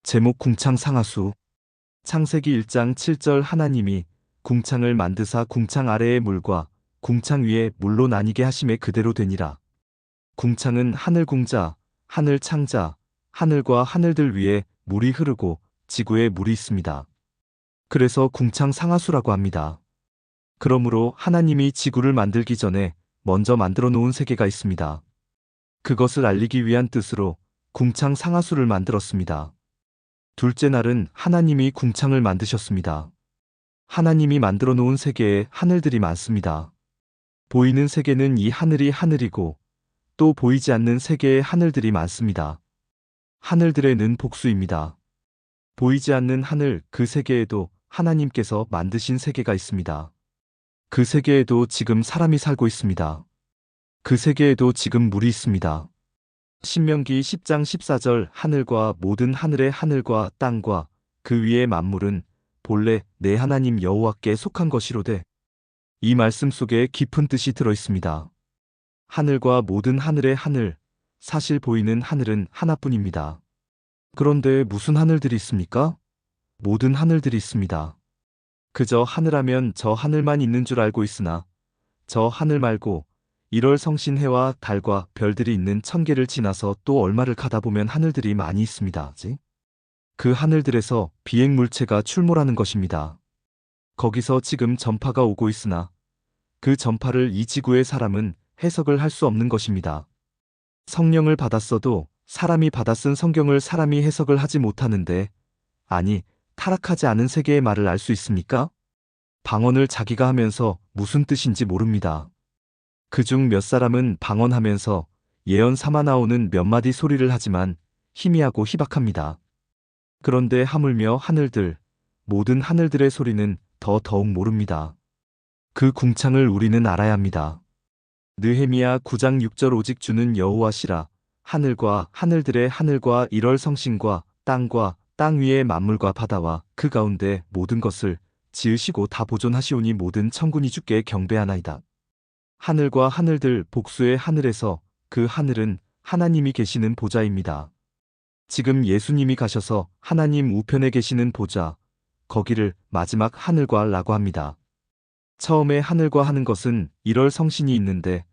제목 궁창상하수. 창세기 1장 7절 하나님이 궁창을 만드사 궁창 아래의 물과 궁창 위에 물로 나뉘게 하심에 그대로 되니라. 궁창은 하늘 궁자, 하늘 창자, 하늘과 하늘들 위에 물이 흐르고 지구에 물이 있습니다. 그래서 궁창 상하수라고 합니다. 그러므로 하나님이 지구를 만들기 전에 먼저 만들어 놓은 세계가 있습니다. 그것을 알리기 위한 뜻으로 궁창 상하수를 만들었습니다. 둘째 날은 하나님이 궁창을 만드셨습니다. 하나님이 만들어 놓은 세계에 하늘들이 많습니다. 보이는 세계는 이 하늘이 하늘이고 또 보이지 않는 세계에 하늘들이 많습니다. 하늘들에는 복수입니다. 보이지 않는 하늘 그 세계에도 하나님께서 만드신 세계가 있습니다. 그 세계에도 지금 사람이 살고 있습니다. 그 세계에도 지금 물이 있습니다. 신명기 10장 14절 하늘과 모든 하늘의 하늘과 땅과 그 위의 만물은 본래 내 하나님 여호와께 속한 것이로되. 이 말씀 속에 깊은 뜻이 들어 있습니다. 하늘과 모든 하늘의 하늘, 사실 보이는 하늘은 하나뿐입니다. 그런데 무슨 하늘들이 있습니까? 모든 하늘들이 있습니다. 그저 하늘하면 저 하늘만 있는 줄 알고 있으나 저 하늘 말고 1월 성신 해와 달과 별들이 있는 1000개를 지나서 또 얼마를 가다 보면 하늘들이 많이 있습니다. 그 하늘들에서 비행물체가 출몰하는 것입니다. 거기서 지금 전파가 오고 있으나 그 전파를 이 지구의 사람은 해석을 할 수 없는 것입니다. 성령을 받았어도 사람이 받아 쓴 성경을 사람이 해석을 하지 못하는데, 아니, 타락하지 않은 세계의 말을 알 수 있습니까? 방언을 자기가 하면서 무슨 뜻인지 모릅니다. 그중 몇 사람은 방언하면서 예언 삼아 나오는 몇 마디 소리를 하지만 희미하고 희박합니다. 그런데 하물며 하늘들, 모든 하늘들의 소리는 더욱 모릅니다. 그 궁창을 우리는 알아야 합니다. 느헤미야 9장 6절 오직 주는 여호와시라. 하늘과 하늘들의 하늘과 1월 성신과 땅과 땅 위의 만물과 바다와 그 가운데 모든 것을 지으시고 다 보존하시오니 모든 천군이 주께 경배하나이다. 하늘과 하늘들 복수의 하늘에서 그 하늘은 하나님이 계시는 보좌입니다. 지금 예수님이 가셔서 하나님 우편에 계시는 보좌, 거기를 마지막 하늘과 라고 합니다. 처음에 하늘과 하는 것은 1월 성신이 있는데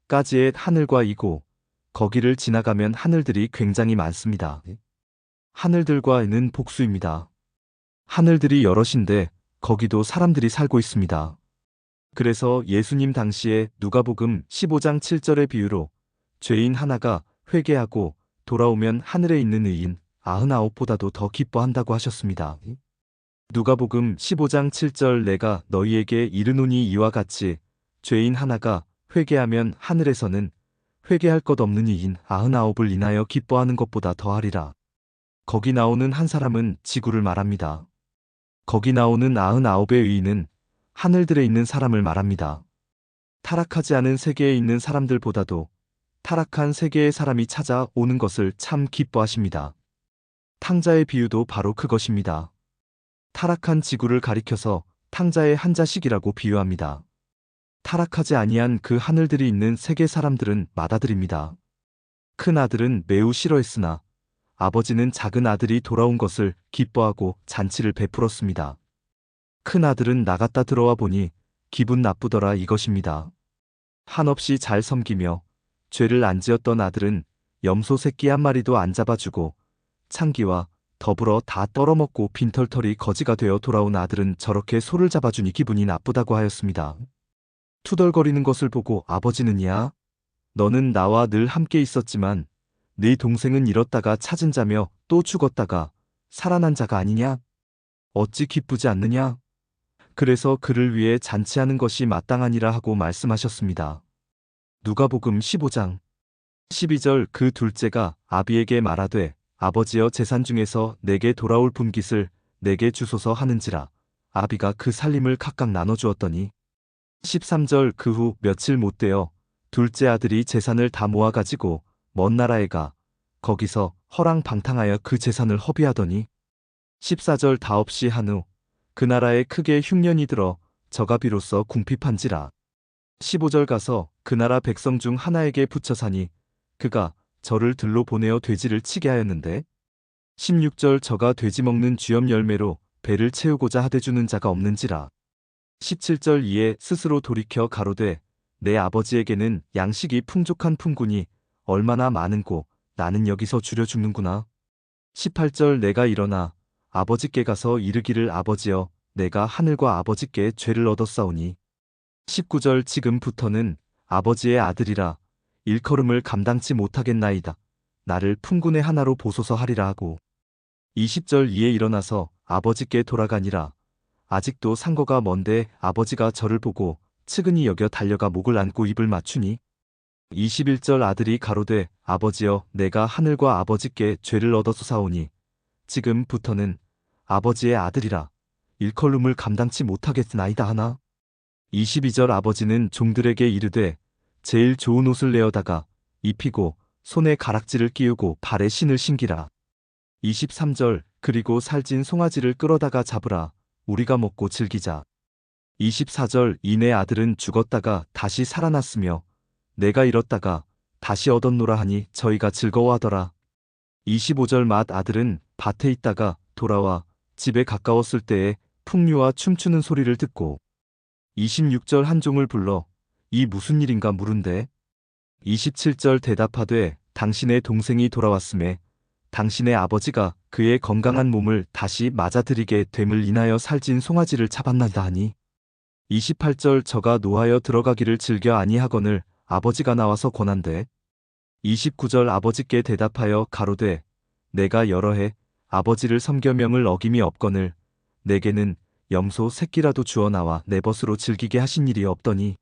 까지의 하늘과 이고 거기를 지나가면 하늘들이 굉장히 많습니다. 하늘들과는 복수입니다. 하늘들이 여럿인데 거기도 사람들이 살고 있습니다. 그래서 예수님 당시에 누가복음 15장 7절의 비유로 죄인 하나가 회개하고 돌아오면 하늘에 있는 의인 99보다도 더 기뻐한다고 하셨습니다. 누가복음 15장 7절 내가 너희에게 이르노니 이와 같이 죄인 하나가 회개하면 하늘에서는 회개할 것 없는 이인 99을 인하여 기뻐하는 것보다 더하리라. 거기 나오는 한 사람은 지구를 말합니다. 거기 나오는 99의 의인은 하늘들에 있는 사람을 말합니다. 타락하지 않은 세계에 있는 사람들보다도 타락한 세계의 사람이 찾아오는 것을 참 기뻐하십니다. 탕자의 비유도 바로 그것입니다. 타락한 지구를 가리켜서 탕자의 한 자식이라고 비유합니다. 타락하지 아니한 그 하늘들이 있는 세계 사람들은 맏아들입니다. 큰 아들은 매우 싫어했으나 아버지는 작은 아들이 돌아온 것을 기뻐하고 잔치를 베풀었습니다. 큰 아들은 나갔다 들어와 보니 기분 나쁘더라 이것입니다. 한없이 잘 섬기며 죄를 안 지었던 아들은 염소 새끼 한 마리도 안 잡아주고 창기와 더불어 다 떨어먹고 빈털털이 거지가 되어 돌아온 아들은 저렇게 소를 잡아주니 기분이 나쁘다고 하였습니다. 투덜거리는 것을 보고 아버지는 야, 너는 나와 늘 함께 있었지만 네 동생은 잃었다가 찾은 자며 또 죽었다가 살아난 자가 아니냐? 어찌 기쁘지 않느냐? 그래서 그를 위해 잔치하는 것이 마땅하니라 하고 말씀하셨습니다. 누가복음 15장 12절 그 둘째가 아비에게 말하되 아버지여 재산 중에서 내게 돌아올 분깃을 내게 주소서 하는지라. 아비가 그 살림을 각각 나눠주었더니 13절 그 후 며칠 못되어 둘째 아들이 재산을 다 모아가지고 먼 나라에 가 거기서 허랑방탕하여 그 재산을 허비하더니 14절 다 없이 한 후 그 나라에 크게 흉년이 들어 저가 비로소 궁핍한지라. 15절 가서 그 나라 백성 중 하나에게 붙여 사니 그가 저를 들로 보내어 돼지를 치게 하였는데 16절 저가 돼지 먹는 쥐염 열매로 배를 채우고자 하되 주는 자가 없는지라. 17절 이에 스스로 돌이켜 가로되 내 아버지에게는 양식이 풍족한 품군이 얼마나 많은고 나는 여기서 주려 죽는구나. 18절 내가 일어나 아버지께 가서 이르기를 아버지여 내가 하늘과 아버지께 죄를 얻었사오니. 19절 지금부터는 아버지의 아들이라 일컬음을 감당치 못하겠나이다. 나를 품군의 하나로 보소서 하리라 하고. 20절 이에 일어나서 아버지께 돌아가니라. 아직도 상거가 먼데 아버지가 저를 보고 측은히 여겨 달려가 목을 안고 입을 맞추니. 21절 아들이 가로되 아버지여 내가 하늘과 아버지께 죄를 얻어서사오니 지금부터는 아버지의 아들이라 일컬음을 감당치 못하겠나이다 하나. 22절 아버지는 종들에게 이르되 제일 좋은 옷을 내어다가 입히고 손에 가락지를 끼우고 발에 신을 신기라. 23절 그리고 살찐 송아지를 끌어다가 잡으라. 우리가 먹고 즐기자. 24절 이내 아들은 죽었다가 다시 살아났으며 내가 잃었다가 다시 얻었노라 하니 저희가 즐거워하더라. 25절 맏 아들은 밭에 있다가 돌아와 집에 가까웠을 때에 풍류와 춤추는 소리를 듣고 26절 한 종을 불러 이 무슨 일인가 물은데 27절 대답하되 당신의 동생이 돌아왔음에 당신의 아버지가 그의 건강한 몸을 다시 맞아들이게 됨을 인하여 살찐 송아지를 잡았나이다 하니 28절 저가 노하여 들어가기를 즐겨 아니하거늘 아버지가 나와서 권한대. 29절 아버지께 대답하여 가로되 내가 여러 해 아버지를 섬겨 명을 어김이 없거늘 내게는 염소 새끼라도 주어 나와 내 벗으로 즐기게 하신 일이 없더니.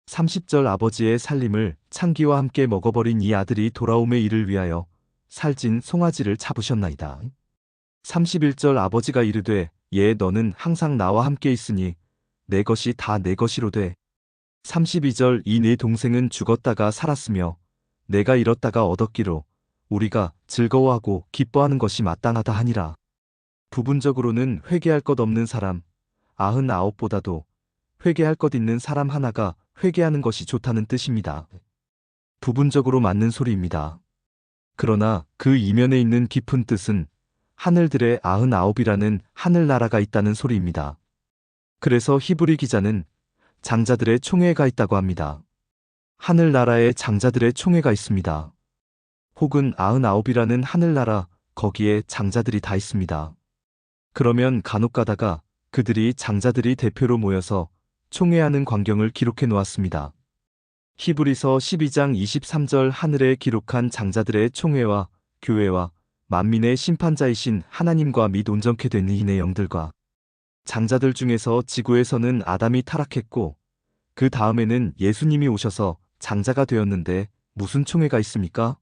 30절 아버지의 살림을 창기와 함께 먹어버린 이 아들이 돌아옴의 일을 위하여 살찐 송아지를 잡으셨나이다. 31절 아버지가 이르되 예 너는 항상 나와 함께 있으니 내 것이 다 내 것이로되. 32절 이 네 동생은 죽었다가 살았으며 내가 잃었다가 얻었기로 우리가 즐거워하고 기뻐하는 것이 마땅하다 하니라. 부분적으로는 회개할 것 없는 사람 99보다도 회개할 것 있는 사람 하나가 회개하는 것이 좋다는 뜻입니다. 부분적으로 맞는 소리입니다. 그러나 그 이면에 있는 깊은 뜻은 하늘들의 99이라는 하늘나라가 있다는 소리입니다. 그래서 히브리 기자는 장자들의 총회가 있다고 합니다. 하늘나라에 장자들의 총회가 있습니다. 혹은 99이라는 하늘나라 거기에 장자들이 다 있습니다. 그러면 간혹 가다가 그들이 장자들이 대표로 모여서 총회하는 광경을 기록해 놓았습니다. 히브리서 12장 23절 하늘에 기록한 장자들의 총회와 교회와 만민의 심판자이신 하나님과 및 온전케 된 의인의 영들과 장자들 중에서 지구에서는 아담이 타락했고 그 다음에는 예수님이 오셔서 장자가 되었는데 무슨 총회가 있습니까?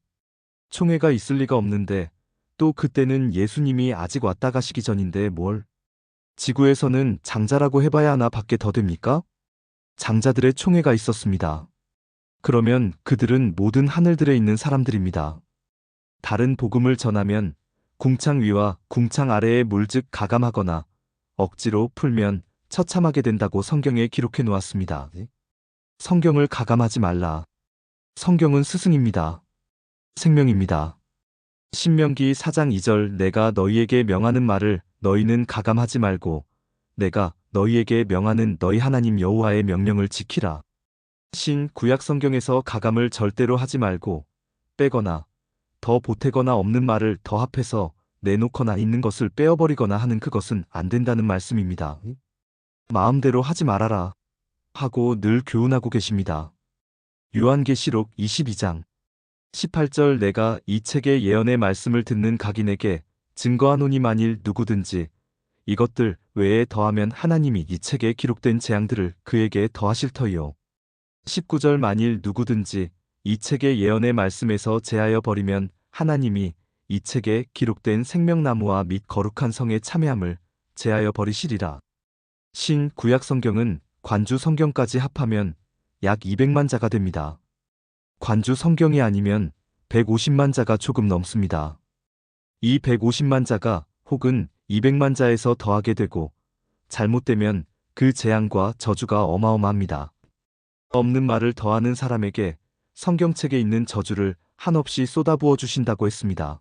총회가 있을 리가 없는데 또 그때는 예수님이 아직 왔다 가시기 전인데 뭘? 지구에서는 장자라고 해봐야 하나 밖에 더 됩니까? 장자들의 총회가 있었습니다. 그러면 그들은 모든 하늘들에 있는 사람들입니다. 다른 복음을 전하면 궁창 위와 궁창 아래에 물즉 가감하거나 억지로 풀면 처참하게 된다고 성경에 기록해 놓았습니다. 성경을 가감하지 말라. 성경은 스승입니다. 생명입니다. 신명기 4장 2절 내가 너희에게 명하는 말을 너희는 가감하지 말고 내가 너희에게 명하는 너희 하나님 여호와의 명령을 지키라. 신 구약 성경에서 가감을 절대로 하지 말고 빼거나 더 보태거나 없는 말을 더 합해서 내놓거나 있는 것을 빼어버리거나 하는 그것은 안 된다는 말씀입니다. 마음대로 하지 말아라 하고 늘 교훈하고 계십니다. 요한계시록 22장 18절 내가 이 책의 예언의 말씀을 듣는 각인에게 증거하노니 만일 누구든지 이것들 외에 더하면 하나님이 이 책에 기록된 재앙들을 그에게 더하실 터이요. 19절 만일 누구든지 이 책의 예언의 말씀에서 제하여 버리면 하나님이 이 책에 기록된 생명나무와 및 거룩한 성의 참회함을 제하여 버리시리라. 신 구약 성경은 관주 성경까지 합하면 약 200만 자가 됩니다. 관주 성경이 아니면 150만 자가 조금 넘습니다. 이 150만 자가 혹은 200만 자에서 더하게 되고 잘못되면 그 재앙과 저주가 어마어마합니다. 없는 말을 더하는 사람에게 성경책에 있는 저주를 한없이 쏟아부어 주신다고 했습니다.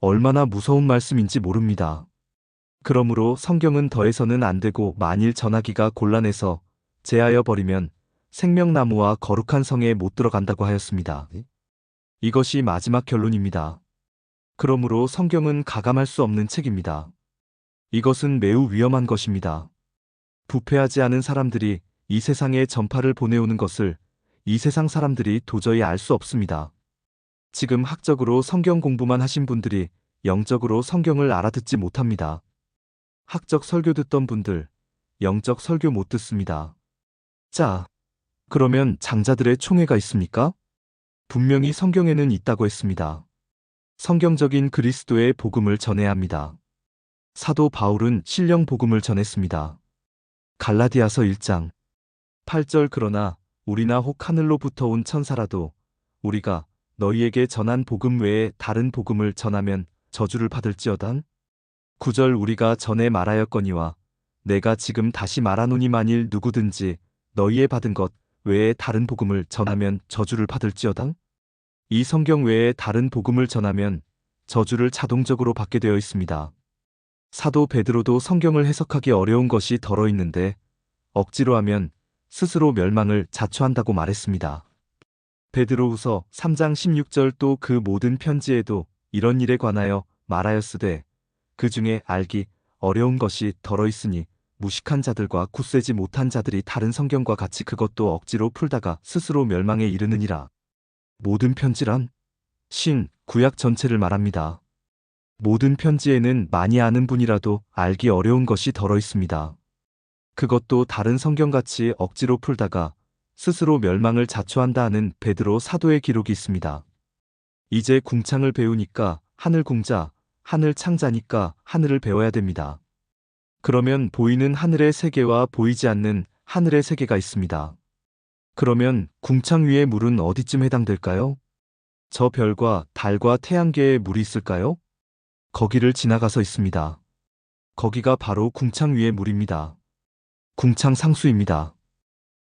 얼마나 무서운 말씀인지 모릅니다. 그러므로 성경은 더해서는 안 되고 만일 전하기가 곤란해서 제하여 버리면 생명나무와 거룩한 성에 못 들어간다고 하였습니다. 이것이 마지막 결론입니다. 그러므로 성경은 가감할 수 없는 책입니다. 이것은 매우 위험한 것입니다. 부패하지 않은 사람들이 이 세상에 전파를 보내오는 것을 이 세상 사람들이 도저히 알 수 없습니다. 지금 학적으로 성경 공부만 하신 분들이 영적으로 성경을 알아듣지 못합니다. 학적 설교 듣던 분들, 영적 설교 못 듣습니다. 자, 그러면 장자들의 총회가 있습니까? 분명히 성경에는 있다고 했습니다. 성경적인 그리스도의 복음을 전해야 합니다. 사도 바울은 신령 복음을 전했습니다. 갈라디아서 1장 8절 그러나 우리나 혹 하늘로부터 온 천사라도 우리가 너희에게 전한 복음 외에 다른 복음을 전하면 저주를 받을지어다. 9절 우리가 전에 말하였거니와 내가 지금 다시 말하노니 만일 누구든지 너희의 받은 것 외에 다른 복음을 전하면 저주를 받을지어다. 이 성경 외에 다른 복음을 전하면 저주를 자동적으로 받게 되어 있습니다. 사도 베드로도 성경을 해석하기 어려운 것이 덜어 있는데 억지로 하면 스스로 멸망을 자초한다고 말했습니다. 베드로후서 3장 16절 또 그 모든 편지에도 이런 일에 관하여 말하였으되 그 중에 알기 어려운 것이 덜어 있으니 무식한 자들과 굳세지 못한 자들이 다른 성경과 같이 그것도 억지로 풀다가 스스로 멸망에 이르느니라. 모든 편지란 구약 전체를 말합니다. 모든 편지에는 많이 아는 분이라도 알기 어려운 것이 덜어 있습니다. 그것도 다른 성경같이 억지로 풀다가 스스로 멸망을 자초한다 하는 베드로 사도의 기록이 있습니다. 이제 궁창을 배우니까 하늘 궁자, 하늘 창자니까 하늘을 배워야 됩니다. 그러면 보이는 하늘의 세계와 보이지 않는 하늘의 세계가 있습니다. 그러면 궁창 위의 물은 어디쯤 해당될까요? 저 별과 달과 태양계에 물이 있을까요? 거기를 지나가서 있습니다. 거기가 바로 궁창 위의 물입니다. 궁창 상수입니다.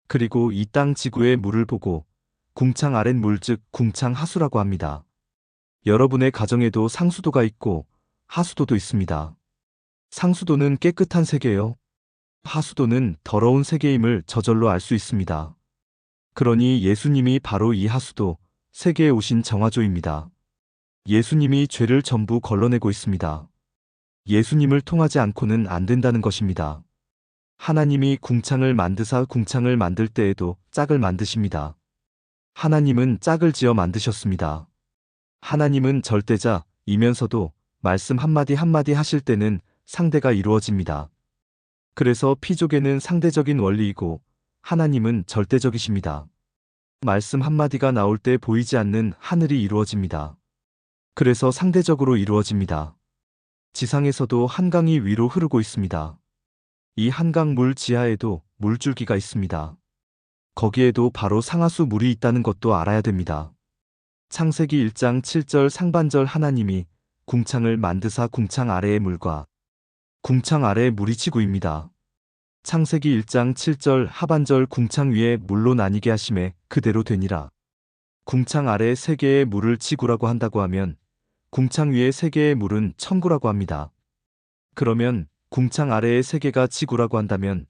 그리고 이 땅 지구의 물을 보고 궁창 아랫 물 즉 궁창 하수라고 합니다. 여러분의 가정에도 상수도가 있고 하수도도 있습니다. 상수도는 깨끗한 세계요. 하수도는 더러운 세계임을 저절로 알 수 있습니다. 그러니 예수님이 바로 이 하수도, 세계에 오신 정화조입니다. 예수님이 죄를 전부 걸러내고 있습니다. 예수님을 통하지 않고는 안 된다는 것입니다. 하나님이 궁창을 만드사 궁창을 만들 때에도 짝을 만드십니다. 하나님은 짝을 지어 만드셨습니다. 하나님은 절대자이면서도 말씀 한마디 한마디 하실 때는 상대가 이루어집니다. 그래서 피족에는 상대적인 원리이고 하나님은 절대적이십니다. 말씀 한마디가 나올 때 보이지 않는 하늘이 이루어집니다. 그래서 상대적으로 이루어집니다. 지상에서도 한강이 위로 흐르고 있습니다. 이 한강 물 지하에도 물줄기가 있습니다. 거기에도 바로 상하수 물이 있다는 것도 알아야 됩니다. 창세기 1장 7절 상반절 하나님이 궁창을 만드사 궁창 아래의 물과 궁창 아래의 물이 지구입니다. 창세기 1장 7절 하반절 궁창 위에 물로 나뉘게 하심에 그대로 되니라. 궁창 아래 세 개의 물을 지구라고 한다고 하면 궁창 위의 세 개의 물은 천구라고 합니다. 그러면 궁창 아래의 세 개가 지구라고 한다면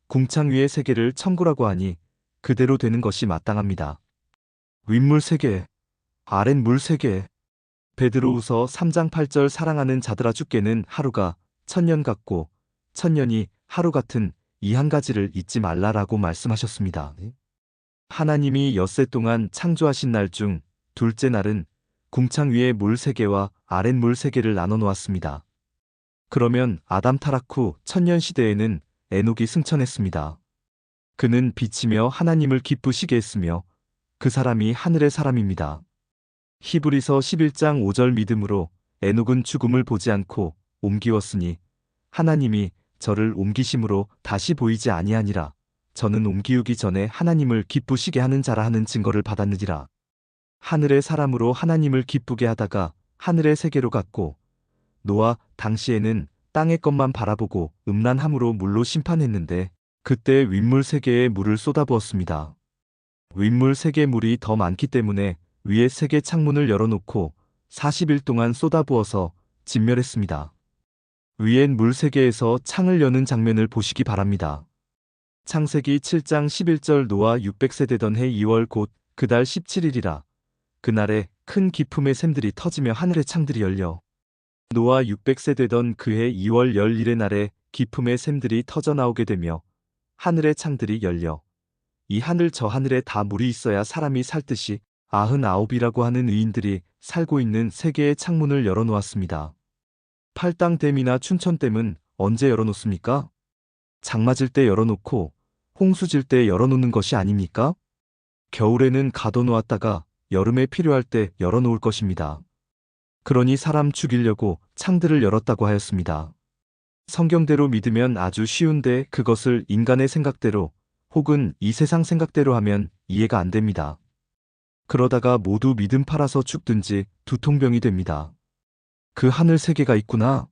궁창 위의 세 개를 천구라고 하니 그대로 되는 것이 마땅합니다. 윗물 세 개, 아랫물 세 개. 베드로후서 3장 8절 사랑하는 자들아 주께는 하루가 천년 같고 천년이 하루 같은 이 한 가지를 잊지 말라라고 말씀하셨습니다. 하나님이 엿새 동안 창조하신 날 중 둘째 날은 궁창 위에 물 세 개와 아랫물 세 개를 나눠 놓았습니다. 그러면 아담 타락 후 천년 시대에는 에녹이 승천했습니다. 그는 비치며 하나님을 기쁘시게 했으며 그 사람이 하늘의 사람입니다. 히브리서 11장 5절 믿음으로 에녹은 죽음을 보지 않고 옮기웠으니 하나님이 저를 옮기심으로 다시 보이지 아니하니라. 저는 옮기우기 전에 하나님을 기쁘시게 하는 자라 하는 증거를 받았느니라. 하늘의 사람으로 하나님을 기쁘게 하다가 하늘의 세계로 갔고 노아 당시에는 땅의 것만 바라보고 음란함으로 물로 심판했는데 그때 윗물 세계에 물을 쏟아부었습니다. 윗물 세계 물이 더 많기 때문에 위에 세계 창문을 열어놓고 40일 동안 쏟아부어서 진멸했습니다. 위엔 물 세계에서 창을 여는 장면을 보시기 바랍니다. 창세기 7장 11절 노아 600세 되던 해 2월 곧 그달 17일이라. 그날에 큰 기품의 샘들이 터지며 하늘의 창들이 열려. 노아 600세 되던 그해 2월 11일의 날에 기품의 샘들이 터져 나오게 되며 하늘의 창들이 열려. 이 하늘 저 하늘에 다 물이 있어야 사람이 살 듯이 99이라고 하는 의인들이 살고 있는 세계의 창문을 열어놓았습니다. 팔당댐이나 춘천댐은 언제 열어놓습니까? 장 맞을 때 열어놓고 홍수 질 때 열어놓는 것이 아닙니까? 겨울에는 가둬놓았다가 여름에 필요할 때 열어놓을 것입니다. 그러니 사람 죽이려고 창들을 열었다고 하였습니다. 성경대로 믿으면 아주 쉬운데 그것을 인간의 생각대로 혹은 이 세상 생각대로 하면 이해가 안 됩니다. 그러다가 모두 믿음 팔아서 죽든지 두통병이 됩니다. 그 하늘 세계가 있구나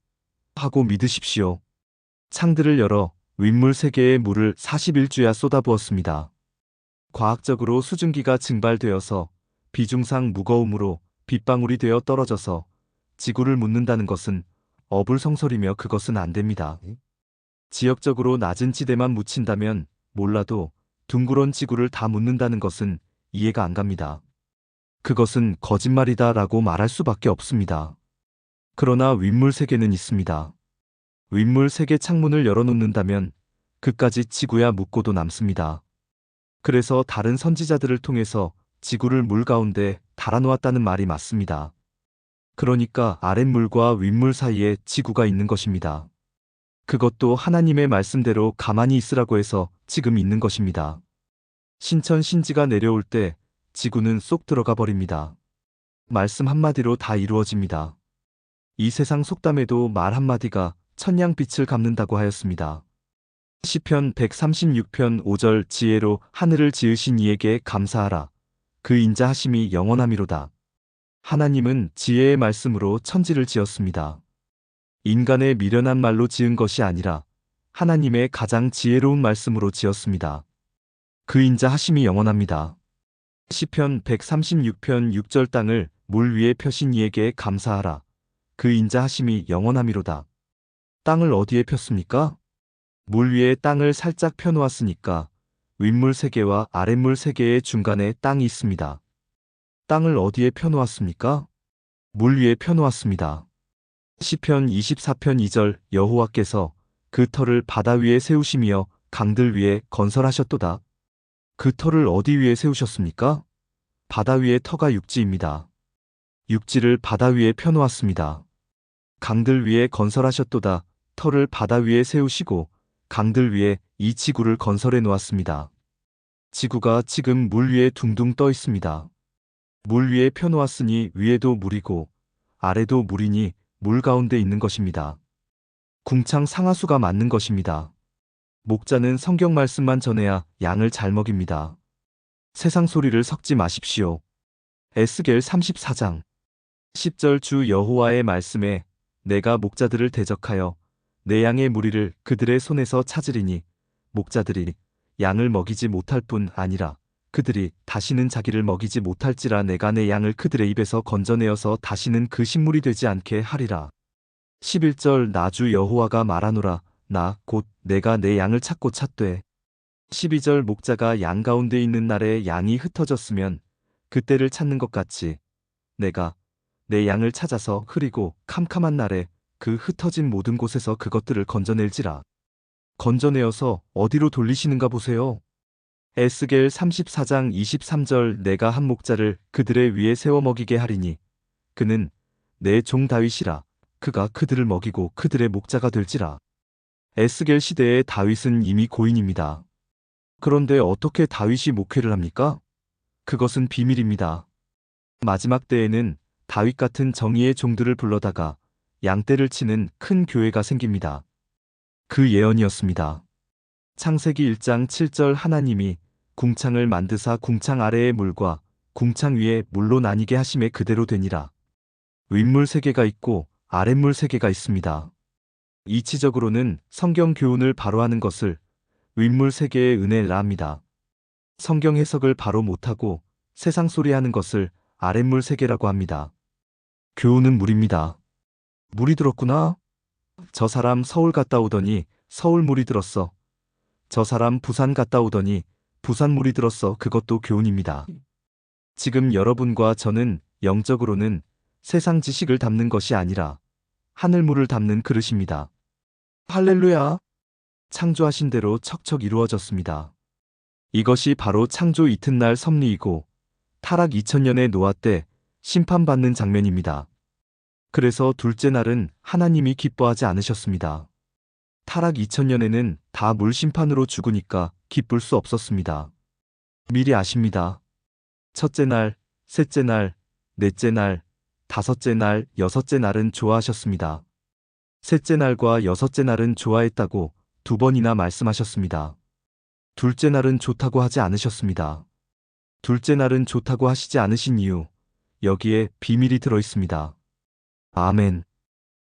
하고 믿으십시오. 창들을 열어 윗물 세계에 물을 41주야 쏟아부었습니다. 과학적으로 수증기가 증발되어서 비중상 무거움으로 빗방울이 되어 떨어져서 지구를 묻는다는 것은 어불성설이며 그것은 안 됩니다. 지역적으로 낮은 지대만 묻힌다면 몰라도 둥그런 지구를 다 묻는다는 것은 이해가 안 갑니다. 그것은 거짓말이다 라고 말할 수밖에 없습니다. 그러나 윗물 세계는 있습니다. 윗물 세계 창문을 열어놓는다면 그까지 지구야 묻고도 남습니다. 그래서 다른 선지자들을 통해서 지구를 물 가운데 달아놓았다는 말이 맞습니다. 그러니까 아랫물과 윗물 사이에 지구가 있는 것입니다. 그것도 하나님의 말씀대로 가만히 있으라고 해서 지금 있는 것입니다. 신천 신지가 내려올 때 지구는 쏙 들어가 버립니다. 말씀 한마디로 다 이루어집니다. 이 세상 속담에도 말 한마디가 천냥빛을 갚는다고 하였습니다. 시편 136편 5절 지혜로 하늘을 지으신 이에게 감사하라. 그 인자하심이 영원함이로다. 하나님은 지혜의 말씀으로 천지를 지었습니다. 인간의 미련한 말로 지은 것이 아니라 하나님의 가장 지혜로운 말씀으로 지었습니다. 그 인자하심이 영원합니다. 시편 136편 6절 땅을 물 위에 펴신 이에게 감사하라. 그 인자하심이 영원함이로다. 땅을 어디에 폈습니까? 물 위에 땅을 살짝 펴놓았으니까 윗물 세계와 아랫물 세계의 중간에 땅이 있습니다. 땅을 어디에 펴놓았습니까? 물 위에 펴놓았습니다. 시편 24편 2절 여호와께서 그 터를 바다 위에 세우시며 강들 위에 건설하셨도다. 그 터를 어디 위에 세우셨습니까? 바다 위의 터가 육지입니다. 육지를 바다 위에 펴놓았습니다. 강들 위에 건설하셨도다. 터를 바다 위에 세우시고 강들 위에 이 지구를 건설해 놓았습니다. 지구가 지금 물 위에 둥둥 떠 있습니다. 물 위에 펴놓았으니 위에도 물이고 아래도 물이니 물 가운데 있는 것입니다. 궁창 상하수가 맞는 것입니다. 목자는 성경 말씀만 전해야 양을 잘 먹입니다. 세상 소리를 섞지 마십시오. 에스겔 34장 10절 주 여호와의 말씀에 내가 목자들을 대적하여 내 양의 무리를 그들의 손에서 찾으리니 목자들이 양을 먹이지 못할 뿐 아니라 그들이 다시는 자기를 먹이지 못할지라 내가 내 양을 그들의 입에서 건져내어서 다시는 그 식물이 되지 않게 하리라. 11절 나 주 여호와가 말하노라. 나 곧 내가 내 양을 찾고 찾되. 12절 목자가 양 가운데 있는 날에 양이 흩어졌으면 그때를 찾는 것 같이 내가 내 양을 찾아서 흐리고 캄캄한 날에 그 흩어진 모든 곳에서 그것들을 건져낼지라. 건져내어서 어디로 돌리시는가 보세요. 에스겔 34장 23절 내가 한 목자를 그들의 위에 세워 먹이게 하리니 그는 내 종 다윗이라. 그가 그들을 먹이고 그들의 목자가 될지라. 에스겔 시대의 다윗은 이미 고인입니다. 그런데 어떻게 다윗이 목회를 합니까? 그것은 비밀입니다. 마지막 때에는 다윗 같은 정의의 종들을 불러다가 양떼를 치는 큰 교회가 생깁니다. 그 예언이었습니다. 창세기 1장 7절 하나님이 궁창을 만드사 궁창 아래의 물과 궁창 위에 물로 나뉘게 하심에 그대로 되니라. 윗물 세계가 있고 아랫물 세계가 있습니다. 이치적으로는 성경 교훈을 바로 하는 것을 윗물 세계의 은혜라 합니다. 성경 해석을 바로 못하고 세상 소리 하는 것을 아랫물 세계라고 합니다. 교훈은 물입니다. 물이 들었구나. 저 사람 서울 갔다 오더니 서울 물이 들었어. 저 사람 부산 갔다 오더니 부산 물이 들었어. 그것도 교훈입니다. 지금 여러분과 저는 영적으로는 세상 지식을 담는 것이 아니라 하늘물을 담는 그릇입니다. 할렐루야! 창조하신 대로 척척 이루어졌습니다. 이것이 바로 창조 이튿날 섭리이고 타락 2000년의 노아 때 심판받는 장면입니다. 그래서 둘째 날은 하나님이 기뻐하지 않으셨습니다. 타락 2000년에는 다 물심판으로 죽으니까 기쁠 수 없었습니다. 미리 아십니다. 첫째 날, 셋째 날, 넷째 날, 다섯째 날, 여섯째 날은 좋아하셨습니다. 셋째 날과 여섯째 날은 좋아했다고 2번이나 말씀하셨습니다. 둘째 날은 좋다고 하지 않으셨습니다. 둘째 날은 좋다고 하시지 않으신 이유, 여기에 비밀이 들어 있습니다. 아멘.